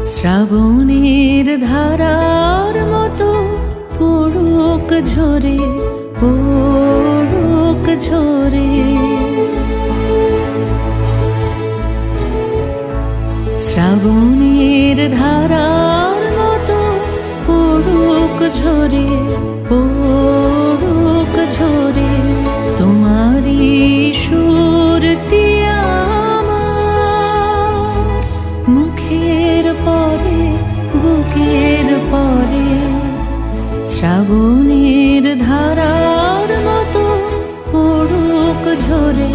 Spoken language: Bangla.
শ্রাবণের ধারার মতো পড়ুক ঝরে, পড়ুক ঝরে। শ্রাবণের ধারার মতো পড়ুক ঝরে, পড়ুক ঝরে। তোমারই সুরটি আমার মুখের পরে, বুকের পরে। শ্রাবণের ধারার মতো পড়ুক ঝরে,